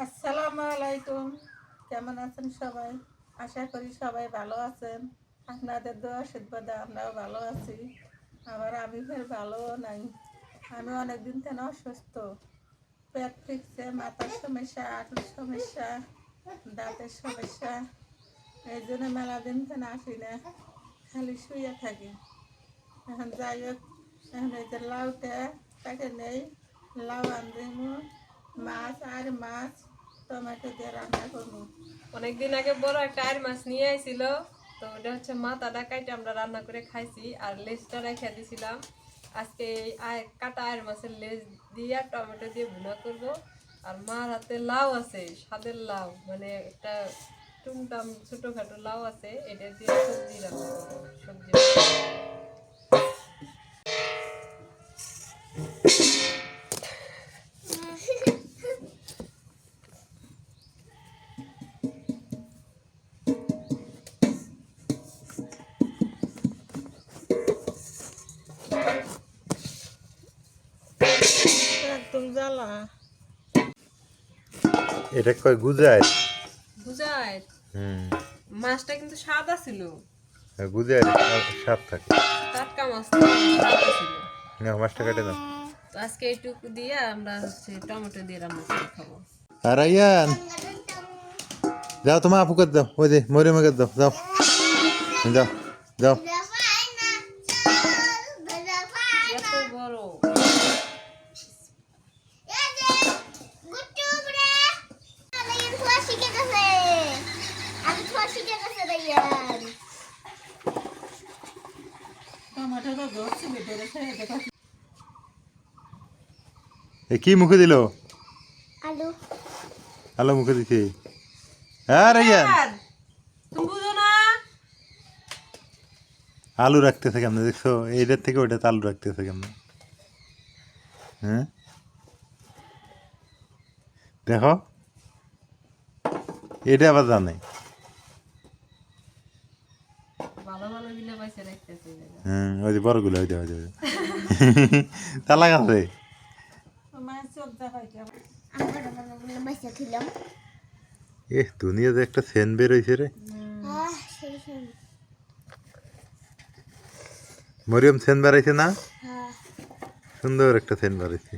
আসসালামু আলাইকুম। কেমন আছেন সবাই? আশা করি সবাই ভালো আছেন। আপনাদের দোয়া আশীর্বাদে আমরাও ভালো আছি। আবার আমি ফের ভালোও নাই। আমি অনেকদিন থেকে অসুস্থ। পেট ফিকছে, মাথার সমস্যা, হাঁটুর সমস্যা, দাঁতের সমস্যা। এই জন্য মেলা দিন থেকে আসি না, খালি শুয়ে থাকি। এখন যাই হোক, এখন এই যে লাউটা কাটে নেই, লাউ আনবো, মাছ টমেটো দিয়ে রান্না করবো। অনেকদিন আগে বড় একটা আয়ের মাছ নিয়ে আইছিল, তো ওটা হচ্ছে মাথাটা কাইটে আমরা রান্না করে খাইছি আর লেজটা রেখে দিয়েছিলাম। আজকে এই কাটা আয়ের মাছের লেজ দিয়ে টমেটো দিয়ে ভুনা করব। আর মার হাতে লাউ আছে, স্বাদের লাউ, মানে একটা টুমটাম ছোটখাটো লাউ আছে, এটা দিয়ে সবজি রান্না করবো। সবজি একদম জ্বালা। এটা কয় গুজায় বুঝায়। মাছটা কিন্তু সাদা ছিল, গুজায় স্বাদ থাকে। টাটকা মাছ সাদা ছিল। না মাছটা কেটে দাও। তো আজকে এইটুকু দিয়ে আমরা হচ্ছে টমেটো দিয়ে রান্না করে খাবো। আর আইয়ান যাও তোমার আপুকে দাও, ওই যে মরিয়মকে দাও, যাও যাও যাও। এত বড় টমেটোটা ধরছি ভিতরে খেয়ে দেখো। এ কি মুখে দিল? আলু আলো মুখে দিছে। হ্যাঁ রাইয়ান তুমি বুঝো না। আলু রাখতেছে কেমন দেখছো? এইটার থেকে ওইটাতে আলু রাখতেছে কেমন? হ্যাঁ দেখো, এটা আবার জানে। ভালো ভালো গিলা পয়সা রাখতেছে। ওই যে বড়গুলো ওই যে তালা গাছে। মাছ চোখ দেখাই কেমন। আমরা বাসা খেলাম। দুনিয়াতে একটা সেন বের হয়েছে রে। সেই মরিয়ম সেন বেড়াইছে না? হ্যাঁ সুন্দর একটা সেন বেড়াইছে,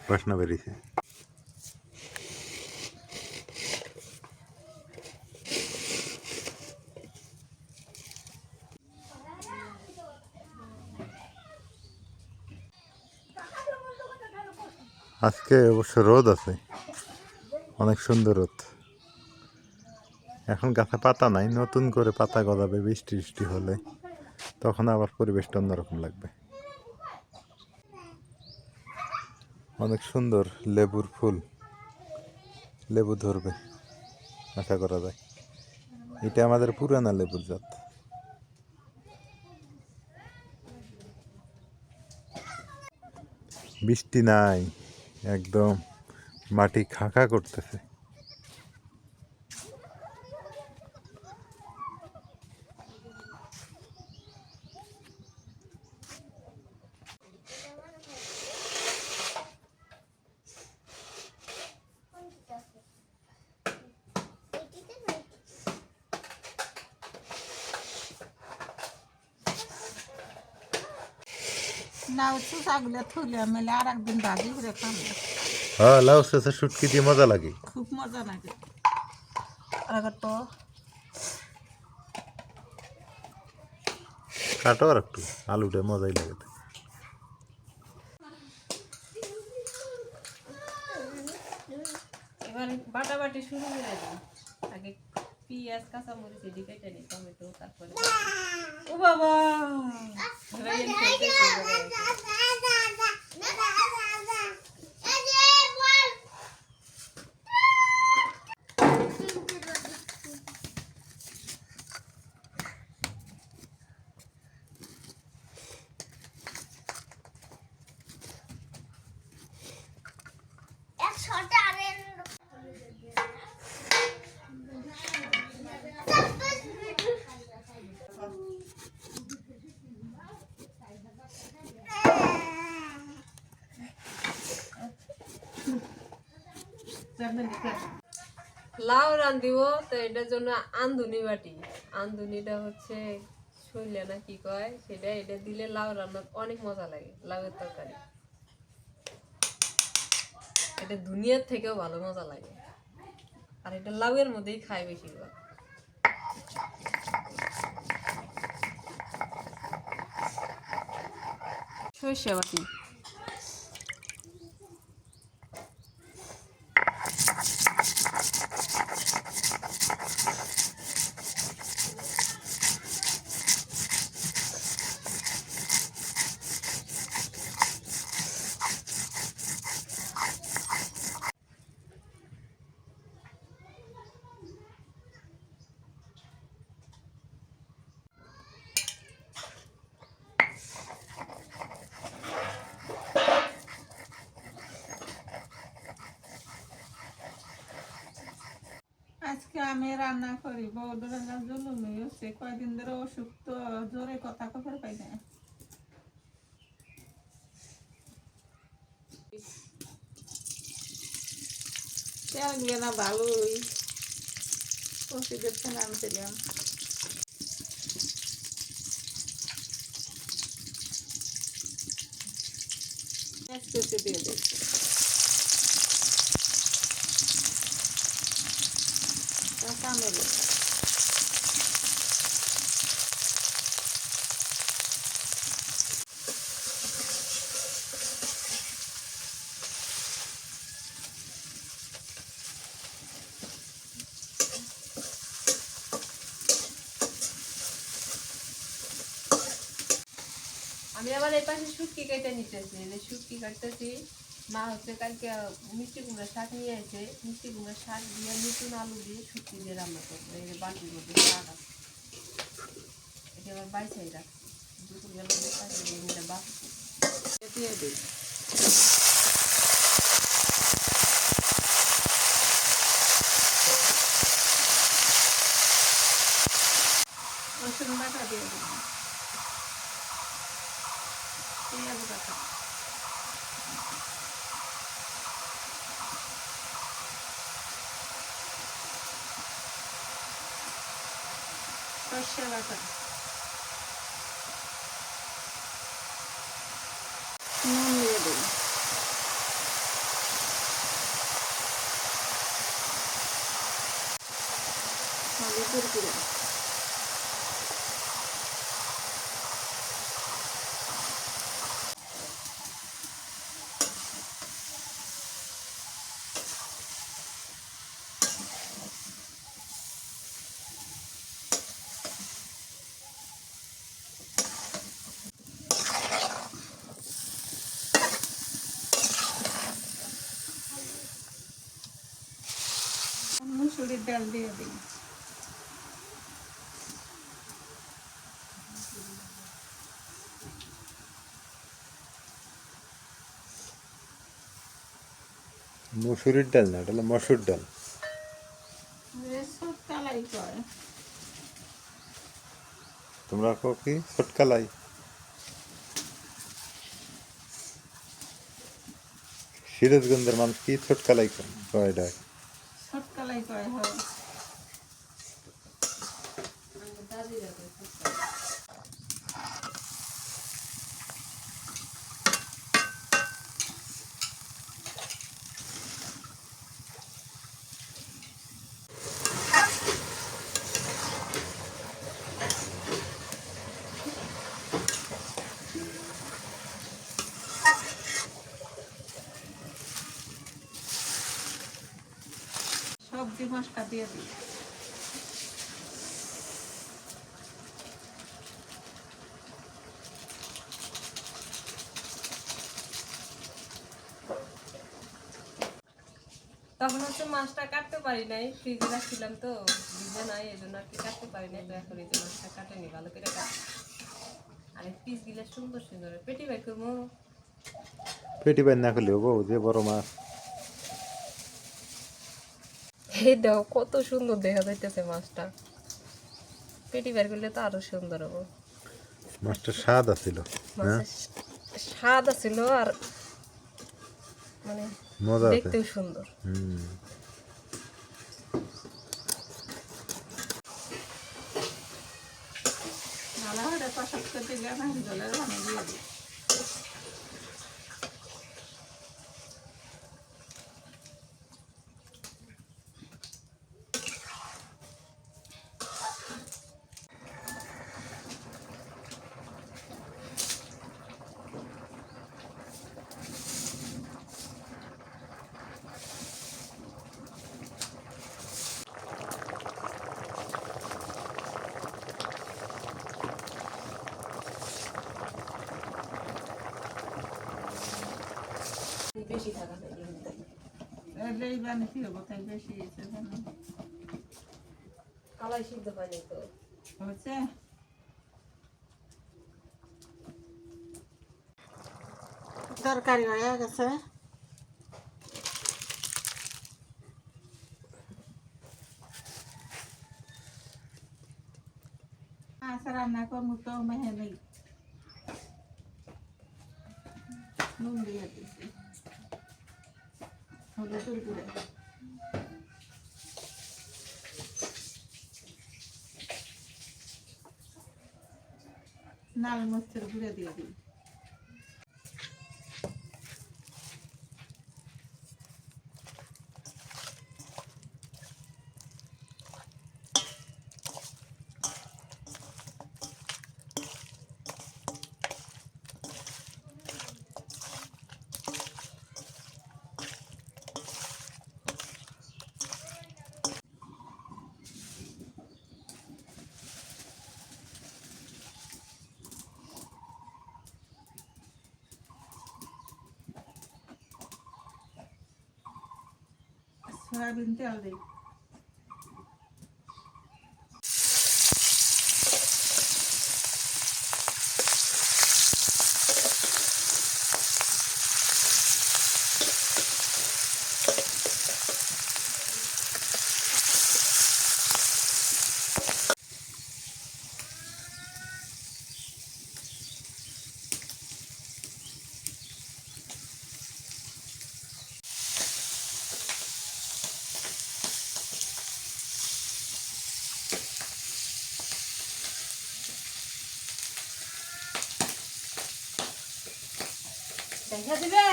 বাসনা বেরিয়েছে। আজকে অবশ্য রোদ আছে, অনেক সুন্দর রোদ। এখন গাছে পাতা নাই, নতুন করে পাতা গজাবে বৃষ্টি বৃষ্টি হলে, তখন আবার পরিবেশটা অন্যরকম লাগবে। অনেক সুন্দর লেবুর ফুল, লেবু ধরবে আশা করা যায়। এটা আমাদের পুরানা লেবুর জাত। বৃষ্টি নাই, একদম মাটি খাঁকা করতেছে। লাউ চুষাগুলো থুলে মেলে আর একদিন ভাজি করে খাবো। হ্যাঁ লাউ শেষে শুটকি দিয়ে মজা লাগে, খুব মজা লাগে। আর তো কাটো আর একটু, আলুটা মজাই লাগে। এবার বাটাবাটি শুরু করে দিই। আগে পেঁয়াজ কাঁচামরিচ এদিকে কেটে নিই, টমেটো, তারপরে ও বাবা রাইয়ান খেলতেছে এবারে। লাউ রান্ধিব তো এটার জন্য আন্দুনি বাটি, আন্দুনিটা হচ্ছে শৈলে না কি কয় সেটা, এটা দিলে লাউ রান্না অনেক মজা লাগে। লাউয়ের তরকারি এটা দুনিয়ার থেকেও ভালো মজা লাগে, আর এটা লাউয়ের মধ্যেই খায় বেশিরভাগ। সরিষা বাটি, আজকে আমি রান্না করি বউড রান্নার জন্য হচ্ছে কয়দিন ধরে অসুখ তো জোরে কথা কবার পাই না। তেলগুলো না ভালোই ওষুধের থেকে আনছিলাম। দিয়ে দিচ্ছি কামেলে আমি আবার এই পাশে শুটকি কেটে নিতেছি, এই শুটকি কাটতেছি। মা হচ্ছে কালকে মিষ্টি কুমড়া শাক নিয়ে এসে মিষ্টি কুমড়া শাক দিয়ে নতুন আলু দিয়ে শুটকি দিয়ে রান্না করবো। এই যে বাটির মধ্যে শাক আছে, এটা আবার বাইসাই রাখছি, দুপুরবেলা পাশে দিয়ে নিলে বাঁচছি। দিয়ে দিই রসুন বাটা দিয়ে দিই পেঁয়াজ বাটা সর্ষে বাটা নুন দিয়ে দিই হলুদের গুঁড়ো মুসুরির ডাল দিয়ে দিই মসুরির ডাল না, এটা হলো মসুর ডাল। সব কালাই কয় তোমরা কো কি ছটকালাই? সিরাজগঞ্জের মানুষ কি ছটকালাই কয় এটা? সব কালাই কয় হয় সবজি মশলা দিয়ে দিই তখন হচ্ছে মাছটা কাটতে পারি নাই, ফ্রিজে রাখছিলাম তো ভিজে নাই, এই জন্য আর কি কাটতে পারি নাই। তো এখন এই যে মাছটা কাটে নি ভালো করে কাটি, আর এই পিস গুলা সুন্দর সুন্দর পেটি বাই করবো। পেটি বাইর না করলে হবো, যে বড় মাছ। এই দেখো কত সুন্দর দেখা যাইতেছে মাছটা, পেটি বের করলে তো আরো সুন্দর হবো। মাছটা স্বাদ আছিল, হ্যাঁ মাছের স্বাদ আছিল আর মানে মজা আছে দেখতেও সুন্দর। হুম ভালো করে কষাত করে দিলে না জলের পানি দিয়ে দিই। বেশি থাকা যায় কিন্তু। এলেই বানিয়ে কি হবো তাই বেশি হয়েছে জানো কালাই সিদ্ধ হয়নি তো। হচ্ছে তরকারি হয়ে গেছে মাছ রান্না করবো তো মেহে নেই নুন দিয়ে দিচ্ছি হলুদের গুঁড়ো লাল মরিচের গুঁড়ো দিয়ে দিই সয়াবিন তেল দিই দেখা দিবে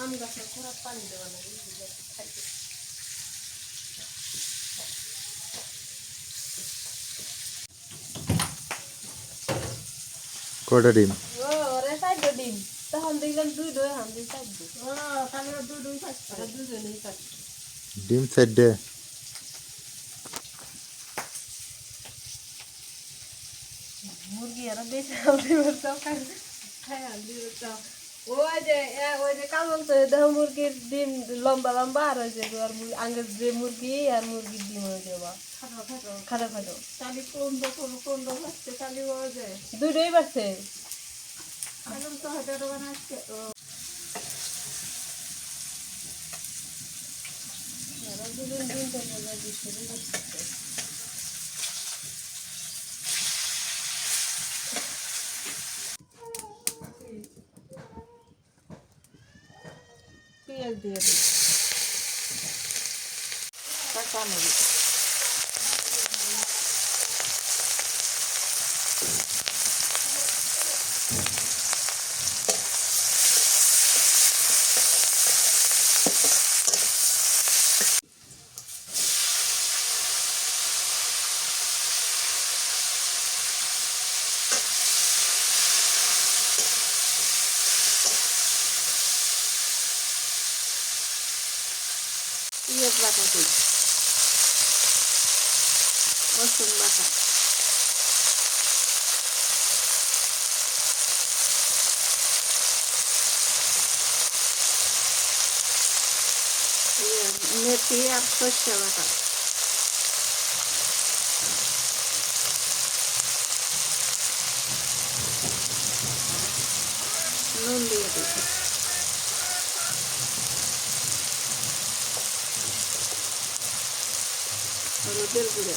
আম গাছের পুরো পানি দেওয়া লাগে খাইতে। কয়টা ডিম ও ওরে চারটে ডিম তখন দেখলাম দুই দই হাম দুই চারটে ও তাহলে দুধ খাচ্ছে ওরা দুজনেই চারটে ডিম চারটে মুরগি আরো বেশি হালদি চাও খাই হালদি চাও ওই যে কাল বলছে দেহ মুরগির ডিম লম্বা লম্বা আর ওই যে আর আঙ্গের যে মুরগি আর মুরগির ডিম হয়ে যাবা খাটো খাটো খাটো খাটো তাহলে কোন হচ্ছে তাহলে ও যায় দুইটাই বাড়ছে এখন তো হয়তো বানাচ্ছে ওরা দুজন ডিম তো দিচ্ছে পেঁয়াজ দিয়ে দিই কাঁচা মরিচ পেঁয়াজ বাটা দিই রসুন বাটা মেথি আর সর্ষে বাটা নুন দিয়ে দিই হলুদের গুঁড়ো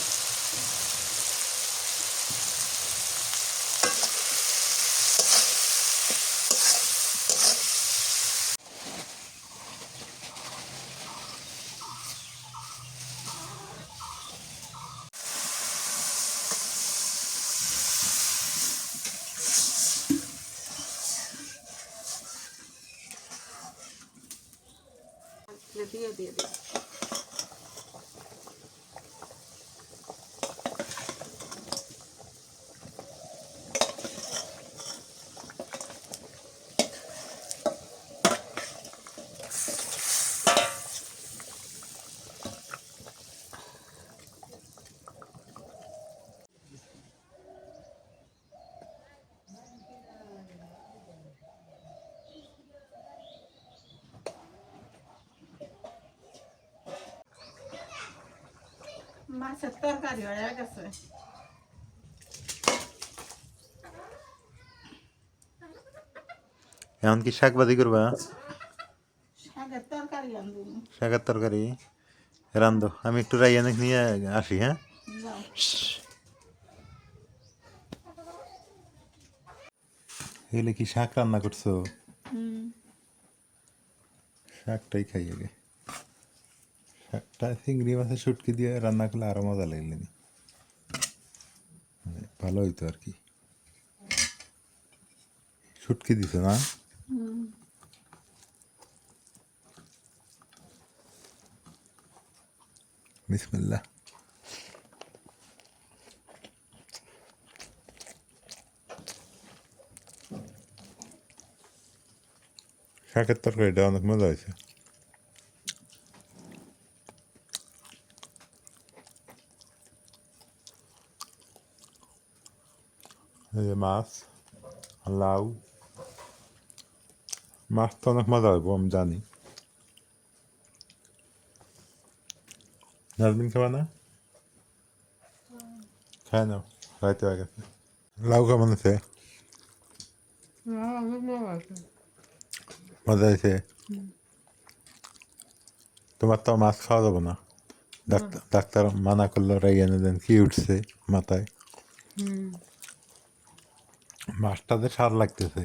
যে দিয়ে দিই মাছের তরকারি হয়ে গেছে। এখন কি শাক ভাজি করবা? শাকের তরকারি আনবি শাকের তরকারি রান্ধো, আমি একটু রাইয়ানে নিয়ে আসি। হ্যাঁ, যাও। এগুলো কি শাক রান্না করছো? হুম। শাকটাই খাই আগে। শাকটা চিংড়ি মাছের শুটকি দিয়ে রান্না করলে আরো মজা লাগলে নি, মানে ভালো হইতো আর কি। শুটকি দিছো না? হুম। বিসমিল্লাহ। শাকের তরকারিটা অনেক মজা হয়েছে। এই যে মাছ আর লাউ, মাছ তো অনেক মজা হইব আমি জানি। নাজমিন খাবা না? খায় নাও, রাইতে হয়ে গেছে। লাউ কেমন আছে? মজা হয়েছে? তোমার তো মাছ খাওয়া যাবে না, ডাক্তার মানা করলো। রাইয়ানে দেন কি উঠছে মাথায়, মাছটাতে সার লাগতেছে।